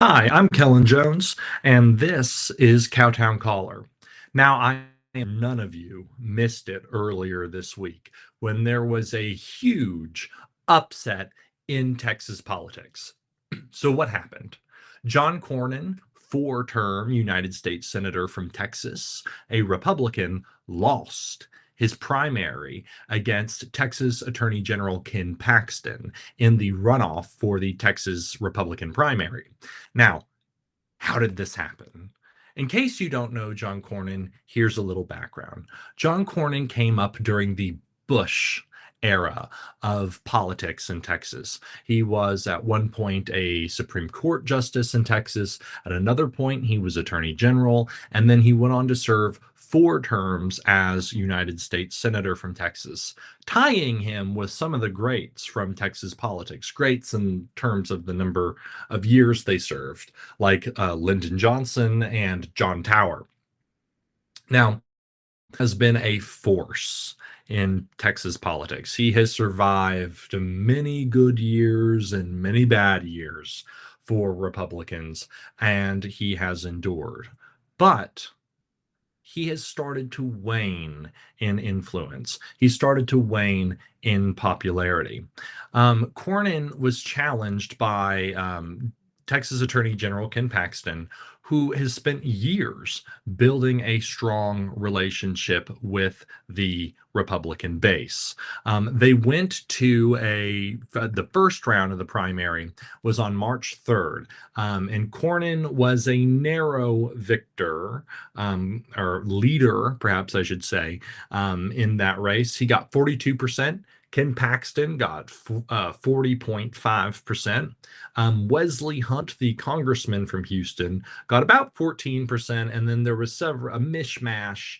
Hi, I'm Kellen Jones, and this is Cowtown Caller. Now, I am none of you missed it earlier this week when there was a huge upset in Texas politics. So, what happened? John Cornyn, four-term United States Senator from Texas, a Republican, lost his primary against Texas Attorney General Ken Paxton in the runoff for the Texas Republican primary. Now, how did this happen? In case you don't know John Cornyn, here's a little background. John Cornyn came up during the Bush era of politics in Texas. He was at one point a Supreme Court justice in Texas. At another point, he was Attorney General, and then he went on to serve four terms as United States Senator from Texas, tying him with some of the greats from Texas politics, greats in terms of the number of years they served, like Lyndon Johnson and John Tower. Now, has been a force in Texas politics. He has survived many good years and many bad years for Republicans, and he has endured. But he has started to wane in influence. He started to wane in popularity. Cornyn was challenged by Texas Attorney General Ken Paxton, who has spent years building a strong relationship with the Republican base. They went to the first round of the primary was on March 3rd, and Cornyn was a narrow victor, or leader, perhaps I should say, in that race. He got 42%. Ken Paxton got 40.5%. Wesley Hunt, the congressman from Houston, got about 14%. And then there was a mishmash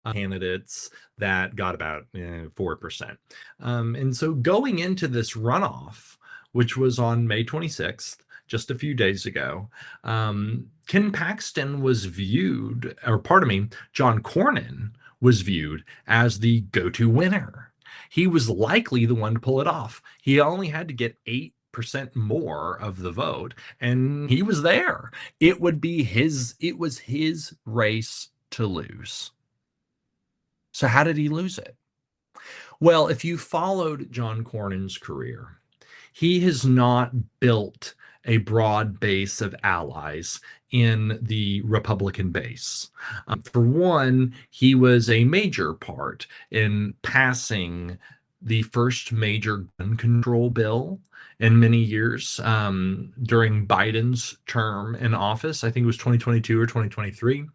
of candidates that got about 4%. And so going into this runoff, which was on May 26th, just a few days ago, Ken Paxton was viewed, or pardon me, John Cornyn was viewed as the go-to winner. He was likely the one to pull it off. He only had to get 8% more of the vote, and he was there. It was his race to lose. So how did he lose it? Well, if you followed John Cornyn's career, he has not built a broad base of allies in the Republican base. For one, he was a major part in passing the first major gun control bill in many years during Biden's term in office. I think it was 2022 or 2023.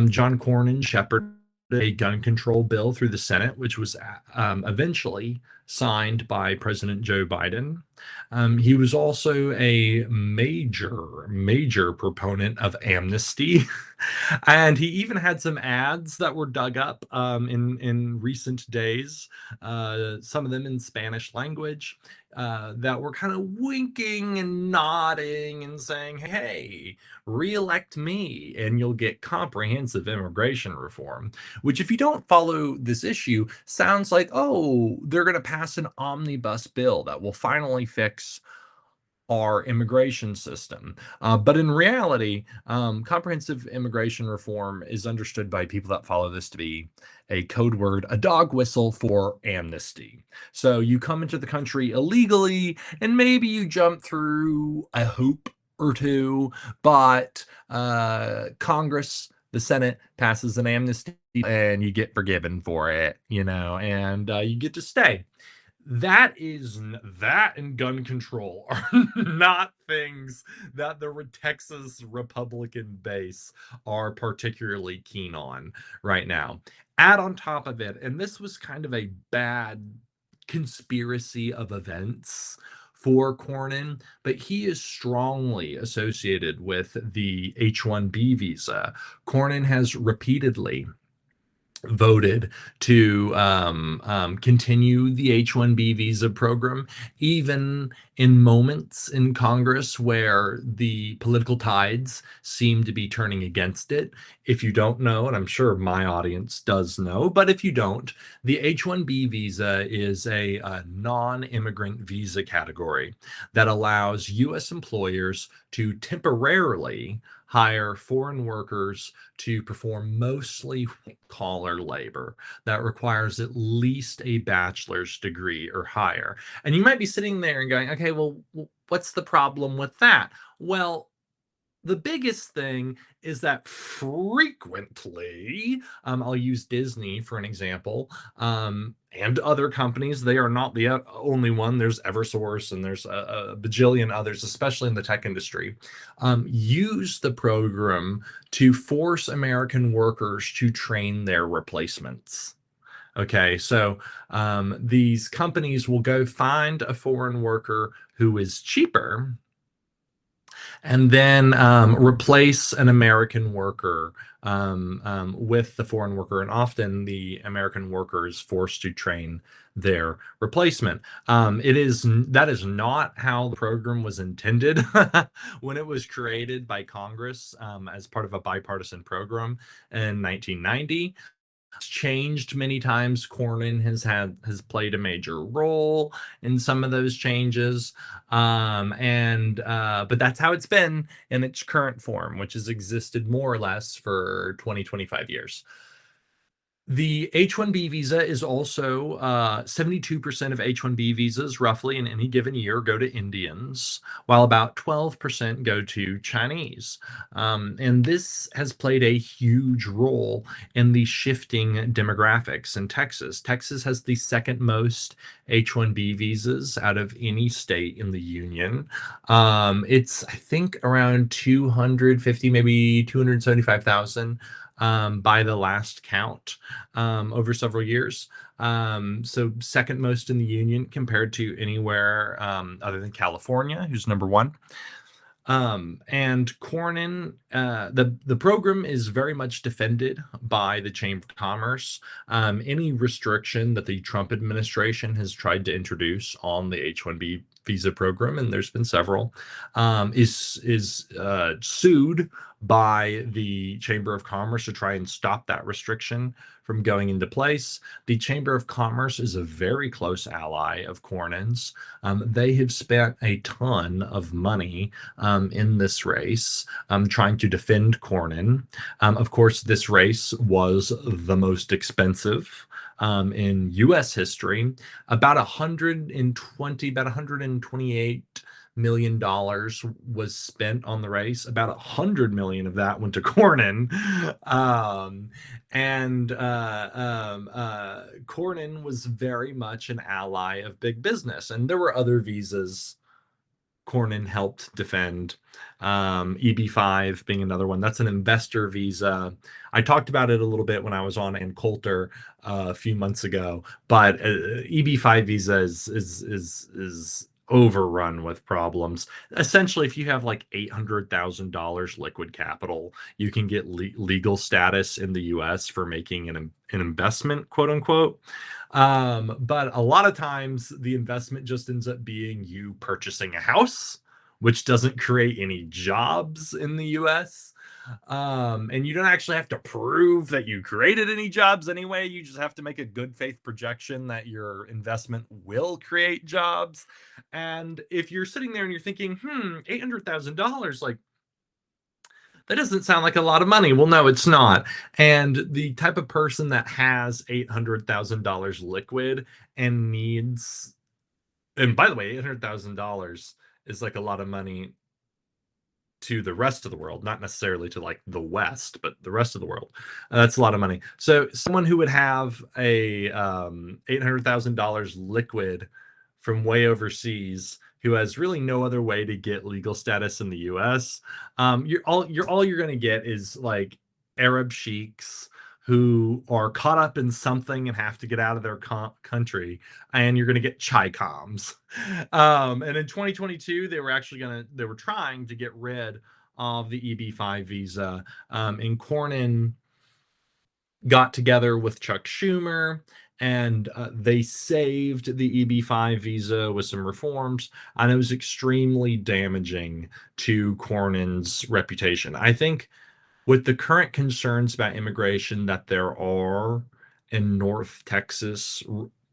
John Cornyn shepherded a gun control bill through the Senate, which was eventually signed by President Joe Biden. He was also a major proponent of amnesty. And he even had some ads that were dug up in recent days, some of them in Spanish language, that were kind of winking and nodding and saying, hey, re-elect me and you'll get comprehensive immigration reform, which, if you don't follow this issue, sounds like, oh, they're going to pass an omnibus bill that will finally fix our immigration system. But in reality, comprehensive immigration reform is understood by people that follow this to be a code word, a dog whistle for amnesty. So you come into the country illegally, and maybe you jump through a hoop or two, but Congress, the Senate, passes an amnesty and you get forgiven for it, and you get to stay. That and gun control are not things that the Texas Republican base are particularly keen on right now. Add on top of it, and this was kind of a bad conspiracy of events for Cornyn, but he is strongly associated with the H-1B visa. Cornyn has repeatedly voted to continue the H-1B visa program, even in moments in Congress where the political tides seem to be turning against it. If you don't know, and I'm sure my audience does know, but if you don't, the H-1B visa is a non-immigrant visa category that allows U.S. employers to temporarily hire foreign workers to perform mostly collar labor that requires at least a bachelor's degree or higher. And you might be sitting there and going, okay, well, what's the problem with that? Well, the biggest thing is that frequently, I'll use Disney for an example, and other companies. They are not the only one. There's Eversource and there's a bajillion others, especially in the tech industry, use the program to force American workers to train their replacements. Okay, so these companies will go find a foreign worker who is cheaper and then replace an American worker with the foreign worker. And often the American worker is forced to train their replacement. That is not how the program was intended when it was created by Congress as part of a bipartisan program in 1990. It's changed many times. Cornyn has played a major role in some of those changes, and but that's how it's been in its current form, which has existed more or less for 20-25 years. The H-1B visa is also 72% of H-1B visas, roughly in any given year, go to Indians, while about 12% go to Chinese. And this has played a huge role in the shifting demographics in Texas. Texas has the second most H-1B visas out of any state in the union. It's, I think, around 250, maybe 275,000 by the last count over several years. So second most in the union compared to anywhere other than California, who's number one. And Cornyn, the program is very much defended by the Chamber of Commerce. Any restriction that the Trump administration has tried to introduce on the H-1B visa program, and there's been several, is sued by the Chamber of Commerce to try and stop that restriction from going into place. The Chamber of Commerce is a very close ally of Cornyn's. They have spent a ton of money in this race, trying to defend Cornyn. Of course, this race was the most expensive in U.S. history. About 128 million dollars was spent on the race. About 100 million of that went to Cornyn, and Cornyn was very much an ally of big business, and there were other visas Cornyn helped defend. EB5 being another one. That's an investor visa. I talked about it a little bit when I was on Ann Coulter a few months ago, but EB5 visa is overrun with problems. Essentially, if you have like $800,000 liquid capital, you can get legal status in the US for making an investment, quote unquote. But a lot of times the investment just ends up being you purchasing a house, which doesn't create any jobs in the US. And you don't actually have to prove that you created any jobs anyway. You just have to make a good faith projection that your investment will create jobs. And if you're sitting there and you're thinking, $800,000, like, that doesn't sound like a lot of money. Well, no, it's not. And the type of person that has $800,000 liquid and needs, and by the way, $800,000 is like a lot of money to the rest of the world, not necessarily to like the West, but the rest of the world. That's a lot of money. So someone who would have a $800,000 liquid from way overseas, who has really no other way to get legal status in the U.S., you're going to get is like Arab sheiks who are caught up in something and have to get out of their country, and you're going to get Chi-Coms. And in 2022, they were trying to get rid of the EB5 visa. And Cornyn got together with Chuck Schumer, and they saved the EB-5 visa with some reforms, and it was extremely damaging to Cornyn's reputation. I think with the current concerns about immigration that there are in North Texas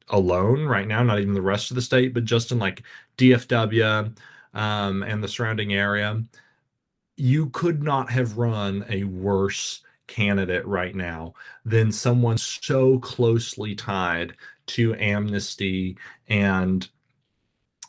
alone right now, not even the rest of the state, but just in like DFW and the surrounding area, you could not have run a worse candidate right now than someone so closely tied to amnesty and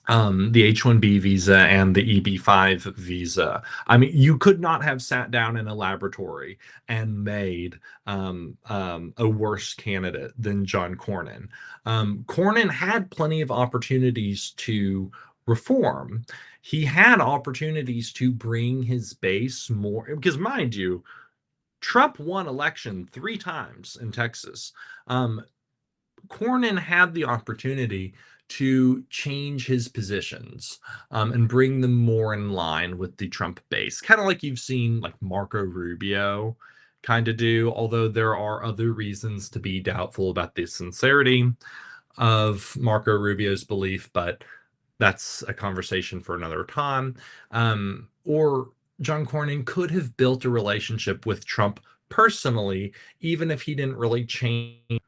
the H-1B visa and the EB-5 visa. I mean, you could not have sat down in a laboratory and made a worse candidate than John Cornyn. Cornyn had plenty of opportunities to reform. He had opportunities to bring his base more, because mind you, Trump won election 3 times in Texas. Cornyn had the opportunity to change his positions and bring them more in line with the Trump base, kind of like you've seen like Marco Rubio kind of do, although there are other reasons to be doubtful about the sincerity of Marco Rubio's belief, but that's a conversation for another time. Or John Cornyn could have built a relationship with Trump personally, even if he didn't really change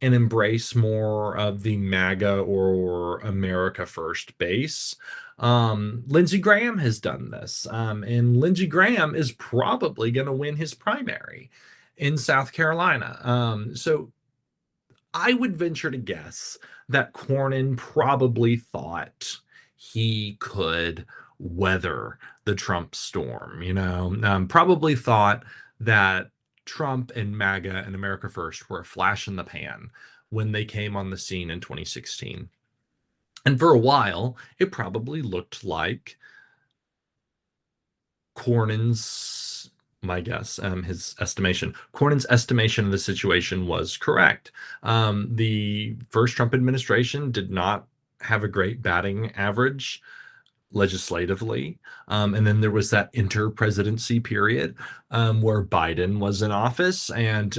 and embrace more of the MAGA or America First base. Lindsey Graham has done this, and Lindsey Graham is probably going to win his primary in South Carolina. So I would venture to guess that Cornyn probably thought he could weather the Trump storm, probably thought that Trump and MAGA and America First were a flash in the pan when they came on the scene in 2016. And for a while, it probably looked like Cornyn's, my guess, his estimation, Cornyn's estimation of the situation was correct. The first Trump administration did not have a great batting average legislatively. And then there was that inter-presidency period where Biden was in office and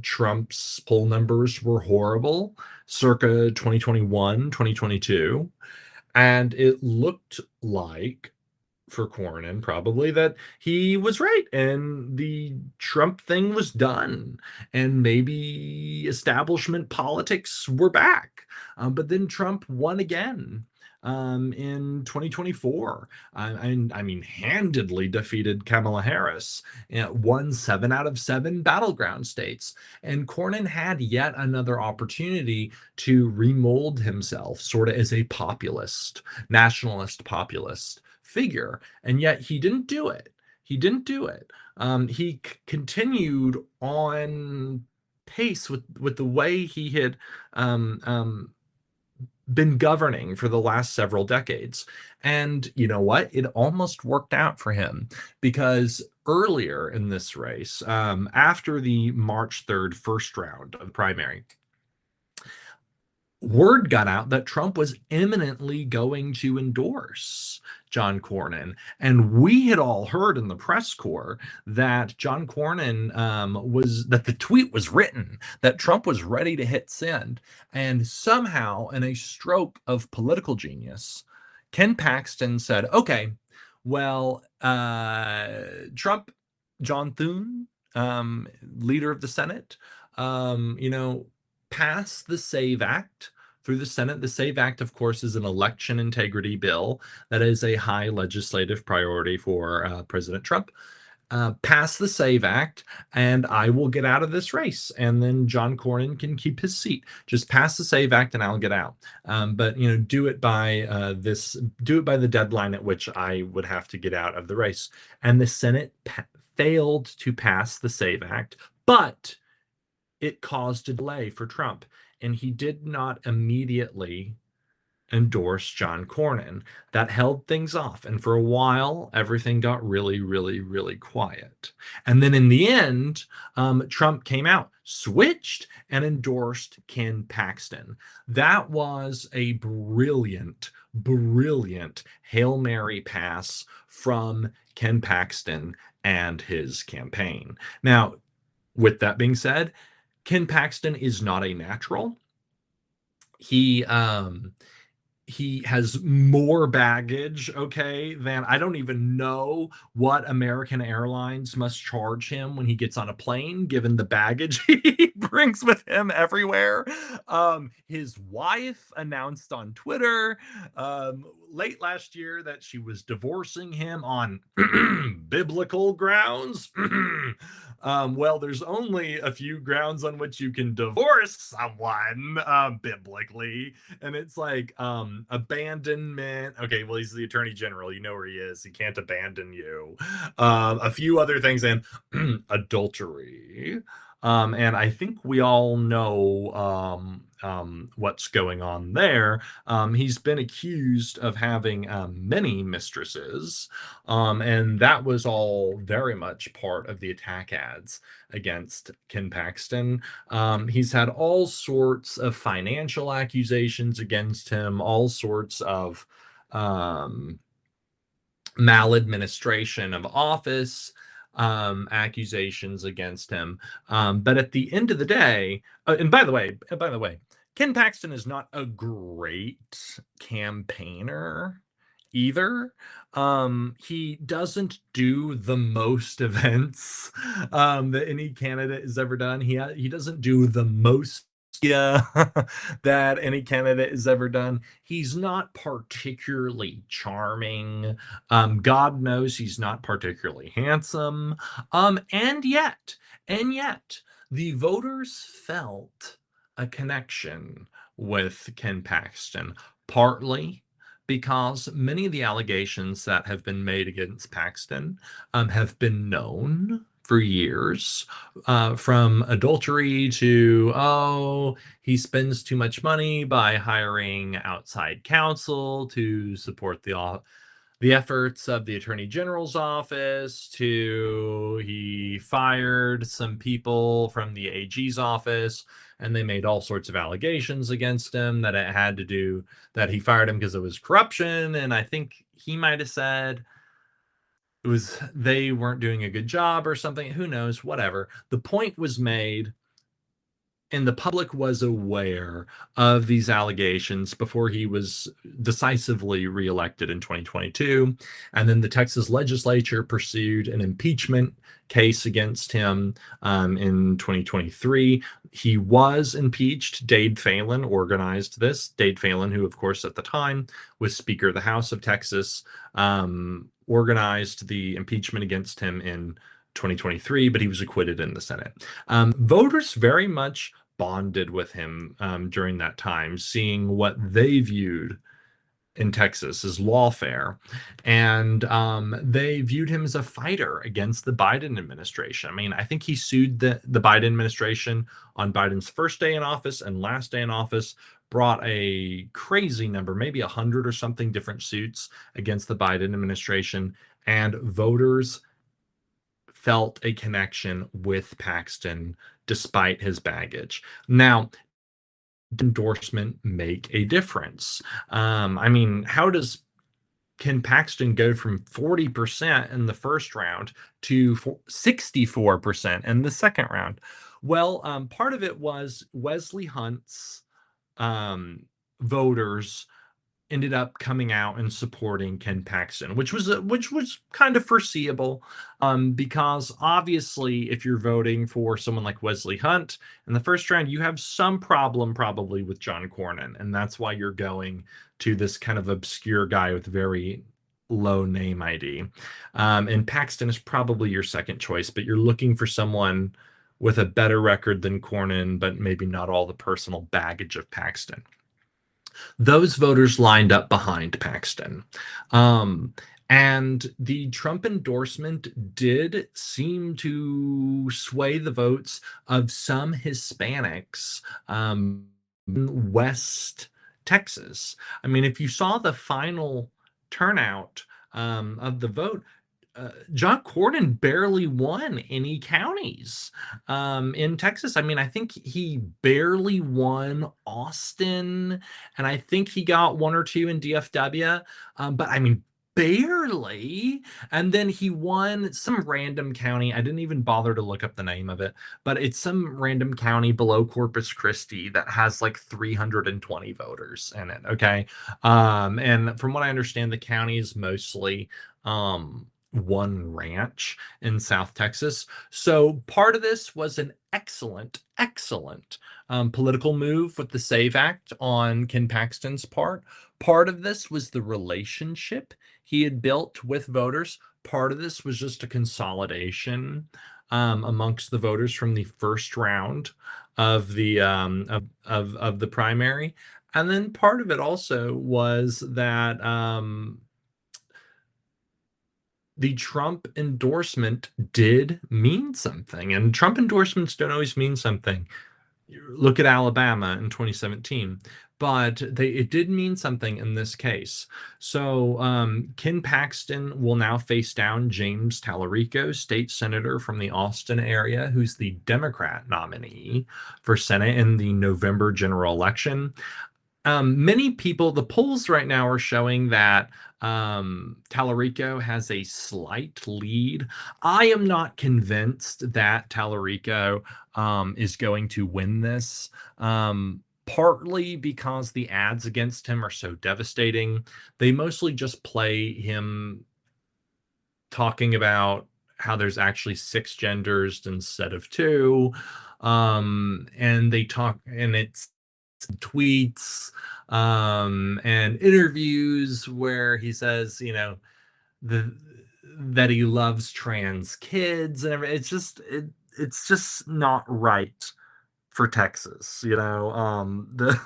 Trump's poll numbers were horrible, circa 2021, 2022. And it looked like for Cornyn probably that he was right and the Trump thing was done and maybe establishment politics were back. But then Trump won again in 2024. I mean, handedly defeated Kamala Harris, won 7 out of 7 battleground states. And Cornyn had yet another opportunity to remold himself sort of as a populist, nationalist populist figure, and yet he didn't do it. He didn't do it. He continued on pace with the way he had been governing for the last several decades. And you know what? It almost worked out for him because earlier in this race, after the March 3rd first round of the primary, word got out that Trump was imminently going to endorse John Cornyn. And we had all heard in the press corps that John Cornyn that the tweet was written, that Trump was ready to hit send. And somehow, in a stroke of political genius, Ken Paxton said, okay, well, Trump, John Thune, leader of the Senate, pass the SAVE Act through the Senate. The SAVE Act, of course, is an election integrity bill that is a high legislative priority for President Trump. Pass the SAVE Act, and I will get out of this race. And then John Cornyn can keep his seat. Just pass the SAVE Act, and I'll get out. But do it by the deadline at which I would have to get out of the race. And the Senate failed to pass the SAVE Act, but it caused a delay for Trump, and he did not immediately endorse John Cornyn. That held things off, and for a while, everything got really, really, really quiet. And then in the end, Trump came out, switched, and endorsed Ken Paxton. That was a brilliant, brilliant Hail Mary pass from Ken Paxton and his campaign. Now, with that being said, Ken Paxton is not a natural. He um he has more baggage, okay, than I don't even know what American Airlines must charge him when he gets on a plane, given the baggage he brings with him everywhere. His wife announced on Twitter late last year that she was divorcing him on biblical grounds. Well, there's only a few grounds on which you can divorce someone biblically, and it's like abandonment. Okay, well, he's the attorney general, you know where he is, he can't abandon you. A few other things, and adultery. And I think we all know what's going on there. He's been accused of having many mistresses, and that was all very much part of the attack ads against Ken Paxton. He's had all sorts of financial accusations against him, all sorts of um, maladministration of office accusations against him. But at the end of the day, and by the way, Ken Paxton is not a great campaigner either. He doesn't do the most events that any candidate has ever done. He doesn't do the most, yeah, that any candidate has ever done. He's not particularly charming. God knows he's not particularly handsome. And yet, the voters felt a connection with Ken Paxton, partly because many of the allegations that have been made against Paxton have been known for years, from adultery to, oh, he spends too much money by hiring outside counsel to support the efforts of the attorney general's office, to he fired some people from the AG's office, and they made all sorts of allegations against him that it had to do that he fired him because it was corruption. And I think he might have said it was they weren't doing a good job or something. Who knows? Whatever. The point was made, and the public was aware of these allegations before he was decisively reelected in 2022. And then the Texas legislature pursued an impeachment case against him in 2023. He was impeached. Dade Phelan organized this. Dade Phelan, who, of course, at the time was Speaker of the House of Texas, organized the impeachment against him in 2023, but he was acquitted in the Senate. Voters very much bonded with him during that time, seeing what they viewed in Texas as lawfare. And they viewed him as a fighter against the Biden administration. I mean, I think he sued the Biden administration on Biden's first day in office and last day in office, brought a crazy number, maybe 100 or something different suits against the Biden administration. And voters felt a connection with Paxton despite his baggage. Now, endorsement make a difference? I mean, how does Ken Paxton go from 40% in the first round to 64% in the second round? Well, part of it was Wesley Hunt's voters ended up coming out and supporting Ken Paxton, which was kind of foreseeable, because obviously, if you're voting for someone like Wesley Hunt in the first round, you have some problem probably with John Cornyn, and that's why you're going to this kind of obscure guy with very low name ID. And Paxton is probably your second choice, but you're looking for someone with a better record than Cornyn, but maybe not all the personal baggage of Paxton. Those voters lined up behind Paxton. And the Trump endorsement did seem to sway the votes of some Hispanics in West Texas. I mean, if you saw the final turnout of the vote, John Cornyn barely won any counties in Texas. I mean, I think he barely won Austin, and I think he got one or two in DFW. But I mean, barely. And then he won some random county. I didn't even bother to look up the name of it, but it's some random county below Corpus Christi that has like 320 voters in it. Okay. And from what I understand, the county is mostly one ranch in South Texas. So part of this was an excellent political move with the SAVE Act on Ken Paxton's part. Part of this was the relationship he had built with voters. Part of this was just a consolidation amongst the voters from the first round of the primary. And then part of it also was that the Trump endorsement did mean something, and Trump endorsements don't always mean something. Look at Alabama in 2017, but it did mean something in this case. So Ken Paxton will now face down James Tallarico, state senator from the Austin area, who's the Democrat nominee for Senate in the November general election. Many people, the polls right now are showing that Tallarico has a slight lead. I am not convinced that Tallarico is going to win this, partly because the ads against him are so devastating. They mostly just play him talking about how there's actually six genders instead of two. And they talk, and it's tweets and interviews where he says, the that he loves trans kids and everything. It's just not right for Texas, the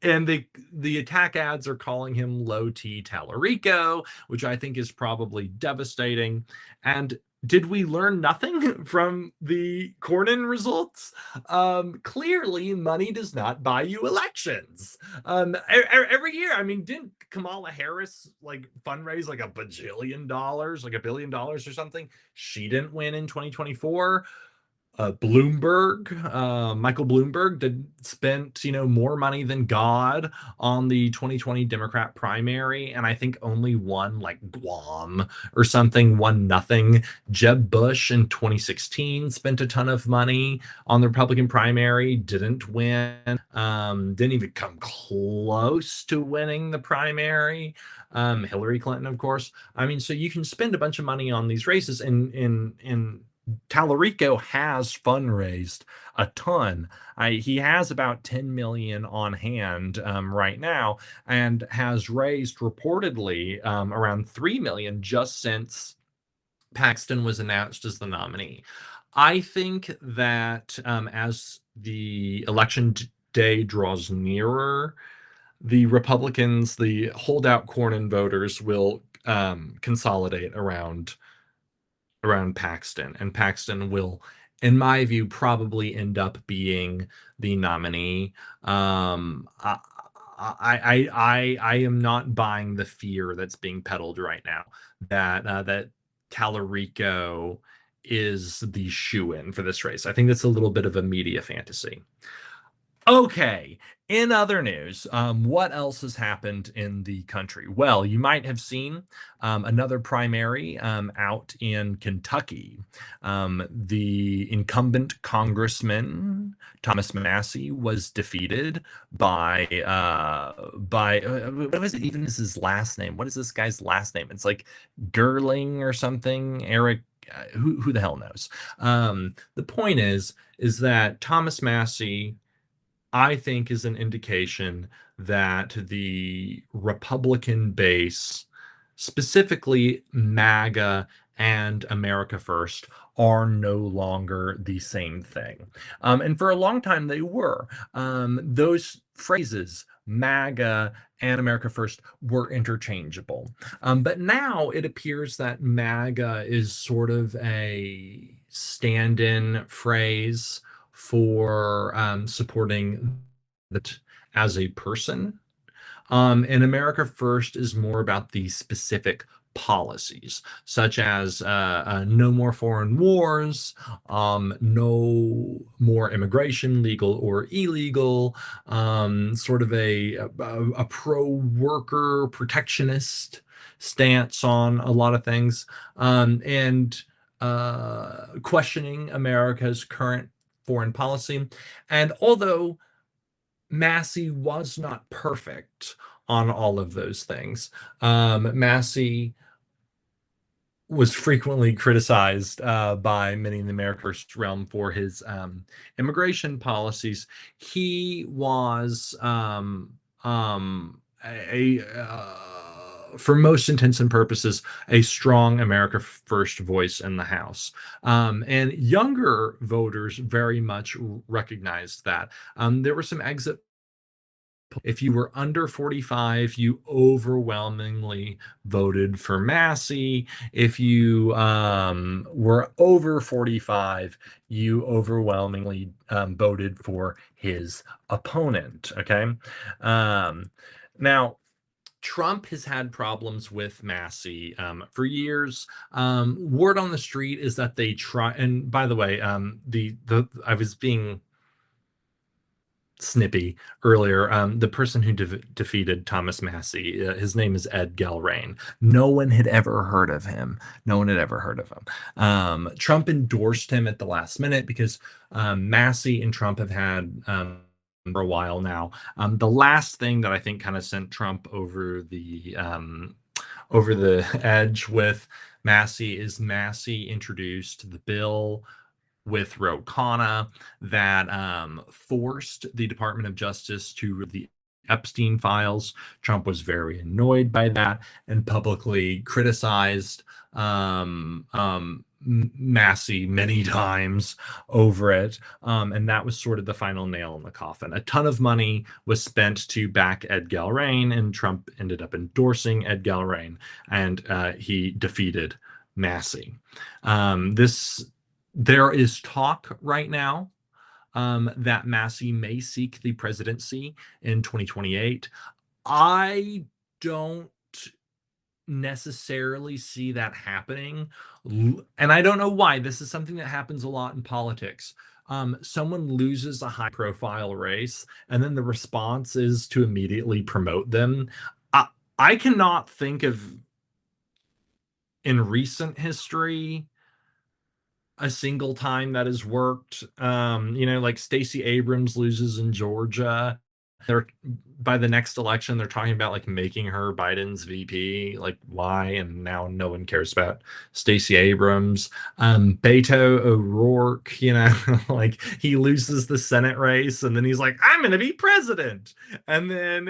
and the attack ads are calling him low T Tallarico, which I think is probably devastating. And did we learn nothing from the Cornyn results? Clearly, money does not buy you elections. Every year, I mean, didn't Kamala Harris like fundraise like $1 bajillion, like $1 billion or something? She didn't win in 2024. Michael Bloomberg spent more money than God on the 2020 Democrat primary, and I think only won like Guam or something, won nothing. Jeb Bush in 2016 spent a ton of money on the Republican primary, didn't win, didn't even come close to winning the primary. Hillary Clinton, of course. I mean, so you can spend a bunch of money on these races, in Tallarico has fundraised a ton. He has about 10 million on hand right now, and has raised reportedly around 3 million just since Paxton was announced as the nominee. I think that as the election day draws nearer, the Republicans, the holdout Cornyn voters, will consolidate around Paxton, and Paxton will, in my view, probably end up being the nominee. I am not buying the fear that's being peddled right now that Tallarico is the shoe-in for this race. I think that's a little bit of a media fantasy. Okay. In other news, what else has happened in the country? Well, you might have seen another primary out in Kentucky. The incumbent congressman Thomas Massie was defeated by what was it? Even is his last name? What is this guy's last name? It's like Gerling or something. Eric. Who the hell knows? The point is that Thomas Massie, I think, is an indication that the Republican base, specifically MAGA and America First, are no longer the same thing. And for a long time, they were. Those phrases, MAGA and America First, were interchangeable. But now it appears that MAGA is sort of a stand-in phrase for supporting that as a person. And America First is more about the specific policies, such as no more foreign wars, no more immigration, legal or illegal, sort of a pro-worker protectionist stance on a lot of things, and questioning America's current foreign policy. And although Massie was not perfect on all of those things, Massie was frequently criticized by many in the American First Realm for his immigration policies. He was for most intents and purposes, a strong America First voice in the House. And younger voters very much recognized that. There were some exit. If you were under 45, you overwhelmingly voted for Massie. If you were over 45, you overwhelmingly voted for his opponent. Okay. Now, Trump has had problems with Massie for years. Word on the street is that they try. And by the way, I was being snippy earlier. The person who defeated Thomas Massie, his name is Ed Gelrain. No one had ever heard of him. No one had ever heard of him. Trump endorsed him at the last minute because Massie and Trump have had for a while now. The last thing that I think kind of sent Trump over the edge with Massie is Massie introduced the bill with Ro Khanna that forced the Department of Justice to release the Epstein files. Trump was very annoyed by that and publicly criticized Massie many times over it. And that was sort of the final nail in the coffin. A ton of money was spent to back Ed Gelrain, and Trump ended up endorsing Ed Gelrain, and he defeated Massie. There is talk right now that Massie may seek the presidency in 2028. I don't necessarily see that happening, and I don't know why. This is something that happens a lot in politics. Someone loses a high-profile race, and then the response is to immediately promote them. I cannot think of, in recent history, a single time that has worked. Like Stacey Abrams loses in Georgia. They're by the next election, they're talking about like making her Biden's VP. Like, why? And now no one cares about Stacey Abrams. Beto O'Rourke, like he loses the Senate race, and then he's like, I'm gonna be president. And then,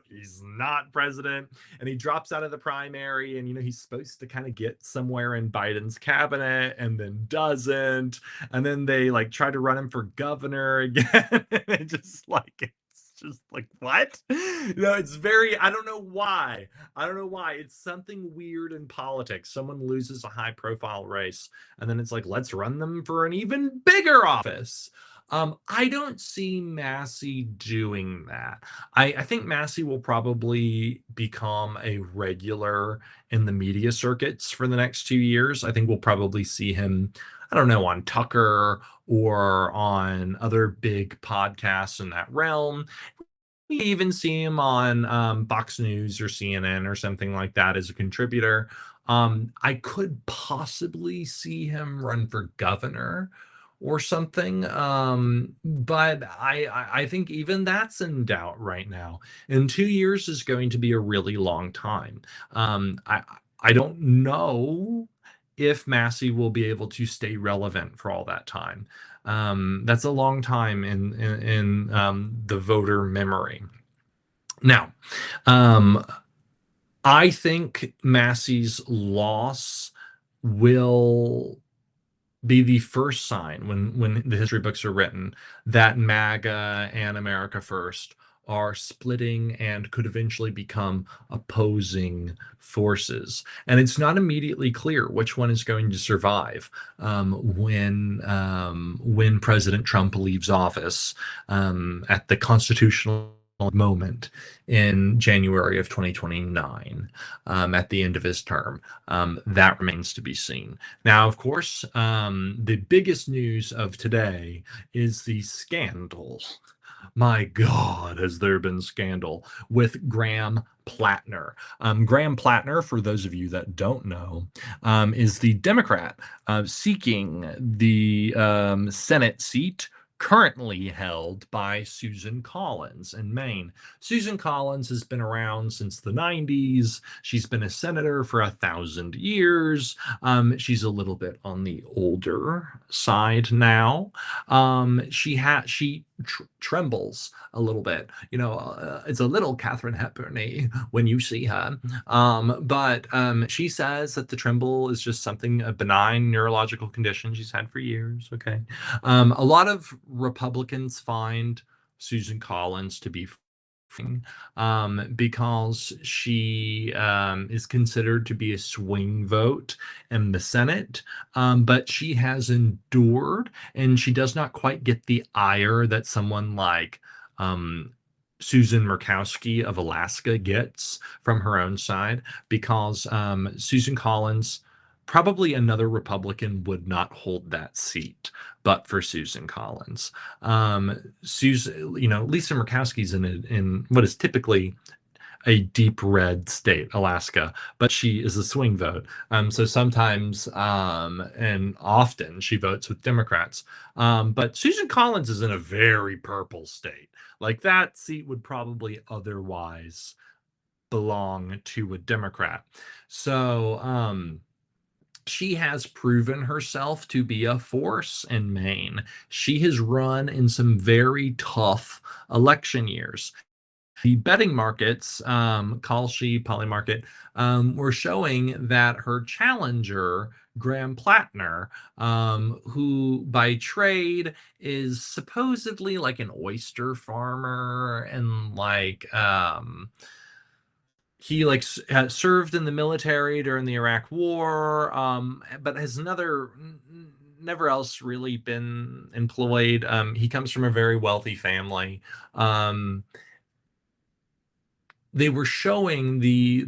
he's not president, and he drops out of the primary, and he's supposed to kind of get somewhere in Biden's cabinet and then doesn't. And then they like try to run him for governor again. And just like, what? It's very, I don't know why. It's something weird in politics. Someone loses a high profile race, and then it's like, let's run them for an even bigger office. I don't see Massie doing that. I think Massie will probably become a regular in the media circuits for the next 2 years. I think we'll probably see him, I don't know, on Tucker or on other big podcasts in that realm. We even see him on Fox News or CNN or something like that as a contributor. I could possibly see him run for governor or something, but I think even that's in doubt right now. And 2 years is going to be a really long time. I don't know if Massie will be able to stay relevant for all that time. That's a long time in the voter memory. Now, I think Massie's loss will be the first sign when the history books are written that MAGA and America First are splitting and could eventually become opposing forces. And it's not immediately clear which one is going to survive when President Trump leaves office at the constitutional moment in January of 2029 at the end of his term. That remains to be seen. Now, of course, the biggest news of today is the scandal My God, has there been scandal with Graham Platner. Graham Platner, for those of you that don't know, is the Democrat seeking the Senate seat currently held by Susan Collins in Maine. Susan Collins has been around since the 90s. She's been a senator for 1,000 years. She's a little bit on the older side now. She trembles a little bit. It's a little Catherine Hepburn-y when you see her. But she says that the tremble is just something, a benign neurological condition she's had for years. Okay. A lot of Republicans find Susan Collins to be because she is considered to be a swing vote in the Senate, but she has endured, and she does not quite get the ire that someone like Susan Murkowski of Alaska gets from her own side, because Susan Collins, probably another Republican would not hold that seat, but for Susan Collins. Susan, Lisa Murkowski's in what is typically a deep red state, Alaska, but she is a swing vote. So sometimes and often she votes with Democrats. But Susan Collins is in a very purple state. Like, that seat would probably otherwise belong to a Democrat. So she has proven herself to be a force in Maine. She has run in some very tough election years. The betting markets, Kalshi, Polymarket, were showing that her challenger, Graham Platner, who by trade is supposedly like an oyster farmer, and he served in the military during the Iraq War, but has never else really been employed. He comes from a very wealthy family. They were showing the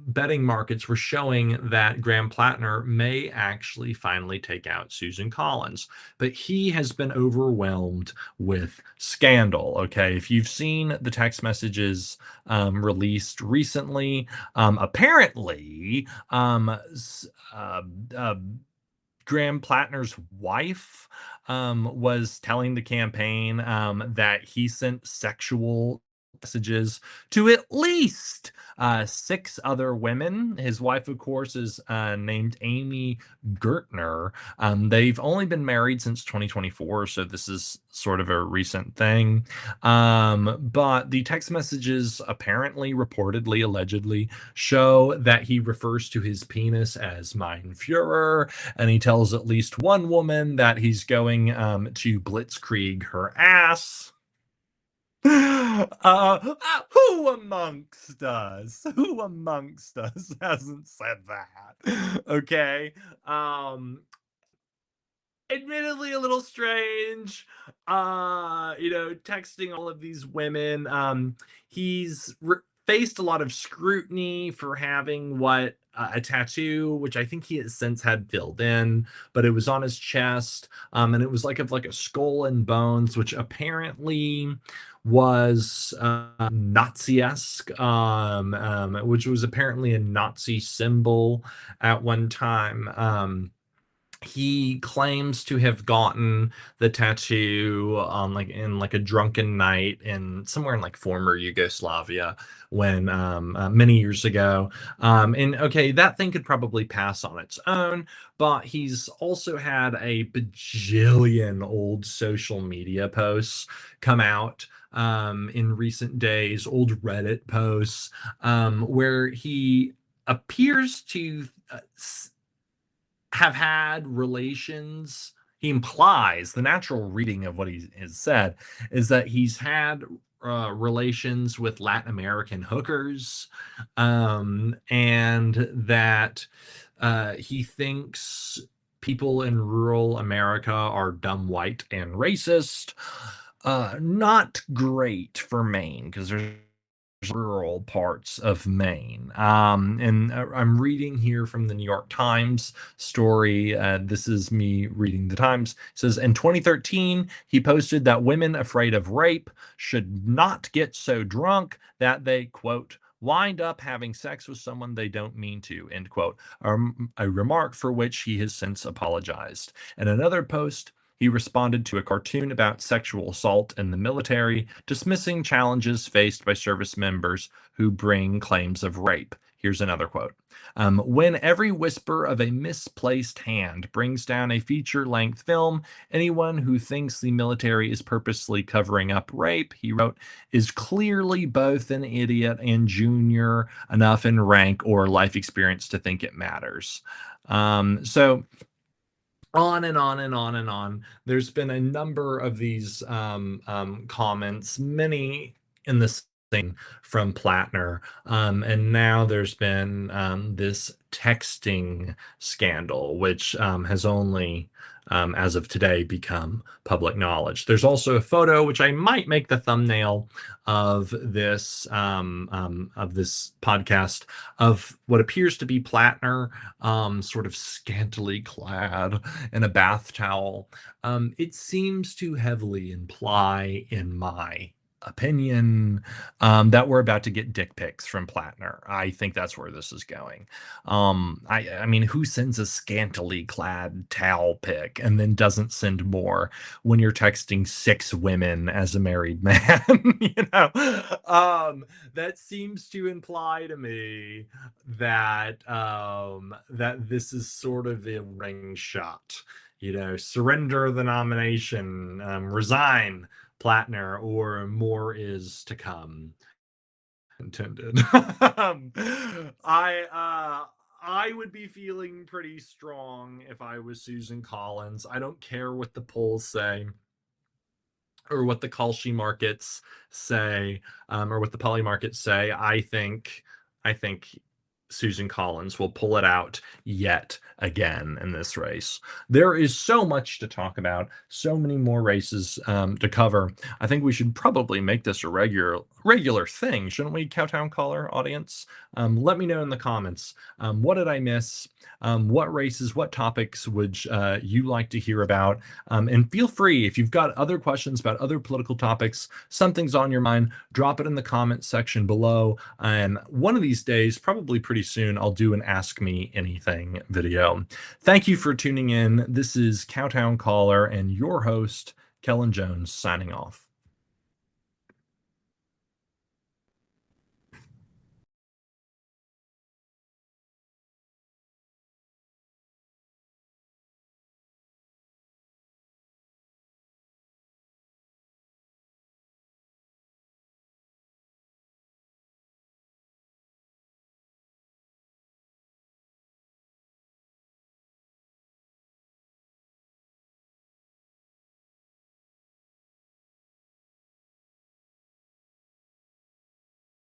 betting markets were showing that Graham Platner may actually finally take out Susan Collins, but he has been overwhelmed with scandal. Okay, if you've seen the text messages released recently, apparently, Graham Platner's wife was telling the campaign that he sent sexual messages to at least six other women. His wife, of course, is named Amy Gertner. They've only been married since 2024, so this is sort of a recent thing. But the text messages apparently, reportedly, allegedly show that he refers to his penis as Mein Fuhrer, and he tells at least one woman that he's going to blitzkrieg her ass. Who amongst us? Who amongst us hasn't said that? Okay. Admittedly a little strange, texting all of these women. He's faced a lot of scrutiny for having a tattoo, which I think he has since had filled in, but it was on his chest, and it was like a skull and bones, which apparently was Nazi-esque, which was apparently a Nazi symbol at one time. He claims to have gotten the tattoo on in a drunken night in somewhere in former Yugoslavia, when many years ago. And okay, that thing could probably pass on its own, but he's also had a bajillion old social media posts come out in recent days, old Reddit posts, where he appears to have had relations. He implies, the natural reading of what he has said is that he's had relations with Latin American hookers, and that he thinks people in rural America are dumb, white, and racist. Not great for Maine, because there's rural parts of Maine. I'm reading here from the New York Times story. This is me reading the Times. It says in 2013, he posted that women afraid of rape should not get so drunk that they, quote, wind up having sex with someone they don't mean to, end quote, a remark for which he has since apologized. In another post, he responded to a cartoon about sexual assault in the military, dismissing challenges faced by service members who bring claims of rape. Here's another quote. When every whisper of a misplaced hand brings down a feature length film, anyone who thinks the military is purposely covering up rape, he wrote, is clearly both an idiot and junior enough in rank or life experience to think it matters. So on and on and on and on. There's been a number of these comments, many in the same from Platner, and now there's been this texting scandal, which has only, as of today, become public knowledge. There's also a photo, which I might make the thumbnail of this podcast, of what appears to be Platner, sort of scantily clad in a bath towel. It seems to heavily imply, in my opinion, that we're about to get dick pics from Platner. I think that's where this is going. I mean, who sends a scantily clad towel pic and then doesn't send more when you're texting 6 women as a married man? That seems to imply to me that that this is sort of a ring shot. Surrender the nomination, resign, Platner, or more is to come. Intended. I would be feeling pretty strong if I was Susan Collins. I don't care what the polls say, or what the Kalshi markets say, or what the poly markets say. I think Susan Collins will pull it out yet again in this race. There is so much to talk about, so many more races to cover. I think we should probably make this a regular thing, shouldn't we, Cowtown Caller audience? Let me know in the comments. What did I miss? What races, what topics would you like to hear about? And feel free, if you've got other questions about other political topics, something's on your mind, drop it in the comments section below. And one of these days, probably pretty soon, I'll do an Ask Me Anything video. Thank you for tuning in. This is Cowtown Caller and your host, Kellen Jones, signing off.